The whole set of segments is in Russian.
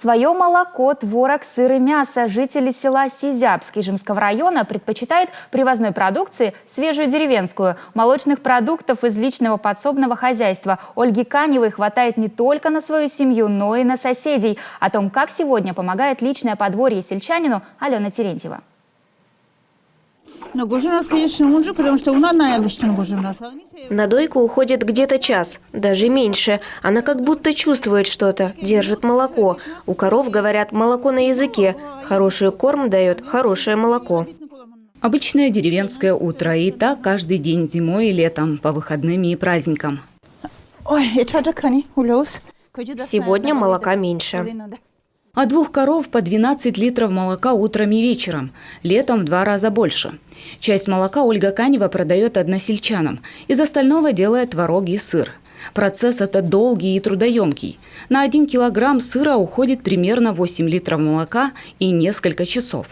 Свое молоко, творог, сыр и мясо жители села Сизябск Ижемского района предпочитают привозной продукции свежую деревенскую. Молочных продуктов из личного подсобного хозяйства Ольге Каневой хватает не только на свою семью, но и на соседей. О том, как сегодня помогает личное подворье сельчанину, Алена Терентьева. На дойку уходит где-то час, даже меньше. Она как будто чувствует что-то, держит молоко. У коров, говорят, молоко на языке. Хороший корм дает хорошее молоко. Обычное деревенское утро. И так каждый день зимой и летом, по выходным и праздникам. Сегодня молока меньше. От 2 коров по 12 литров молока утром и вечером. Летом в 2 раза больше. Часть молока Ольга Канева продает односельчанам. Из остального делает творог и сыр. Процесс это долгий и трудоемкий. На 1 килограмм сыра уходит примерно 8 литров молока и несколько часов.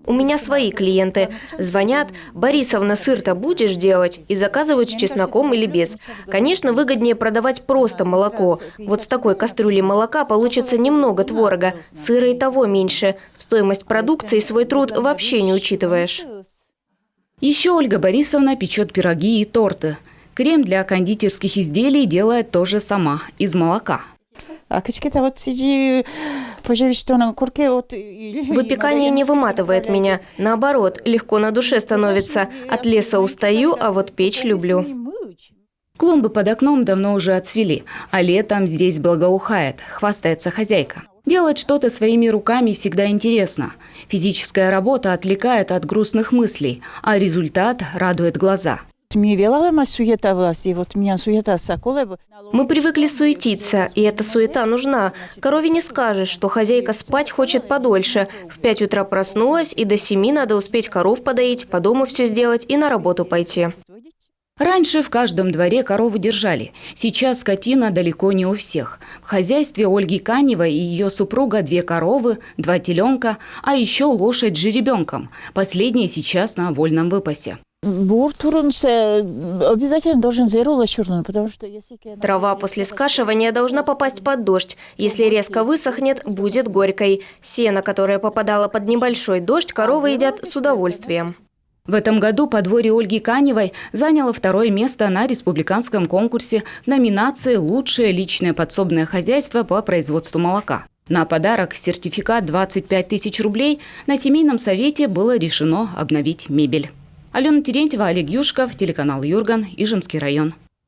У меня свои клиенты. Звонят: «Борисовна, сыр-то будешь делать?» И заказывают с чесноком или без. Конечно, выгоднее продавать просто молоко. Вот с такой кастрюли молока получится немного творога. Сыра и того меньше. В стоимость продукции свой труд вообще не учитываешь. Еще Ольга Борисовна печет пироги и торты. Крем для кондитерских изделий делает тоже сама, из молока. Выпекание не выматывает меня. Наоборот, легко на душе становится. От леса устаю, а вот печь люблю. Клумбы под окном давно уже отцвели, а летом здесь благоухает, хвастается хозяйка. Делать что-то своими руками всегда интересно. Физическая работа отвлекает от грустных мыслей, а результат радует глаза. Мы привыкли суетиться, и эта суета нужна. Корове не скажешь, что хозяйка спать хочет подольше. В 5 утра проснулась, и до 7 надо успеть коров подоить, по дому все сделать и на работу пойти. Раньше в каждом дворе корову держали. Сейчас скотина далеко не у всех. В хозяйстве Ольги Каневой и ее супруга 2 коровы, 2 теленка, а еще лошадь с жеребенком. Последняя сейчас на вольном выпасе. Обязательно должен зарулать черную, потому что если... Трава после скашивания должна попасть под дождь. Если резко высохнет, будет горькой. Сено, которое попадало под небольшой дождь, коровы едят с удовольствием. В этом году подворье Ольги Каневой заняло 2-е место на республиканском конкурсе в номинации «Лучшее личное подсобное хозяйство по производству молока». На подарок сертификат 25 тысяч рублей на семейном совете было решено обновить мебель. Алена Терентьева, Олег Юшков, телеканал Юрган, Ижемский район.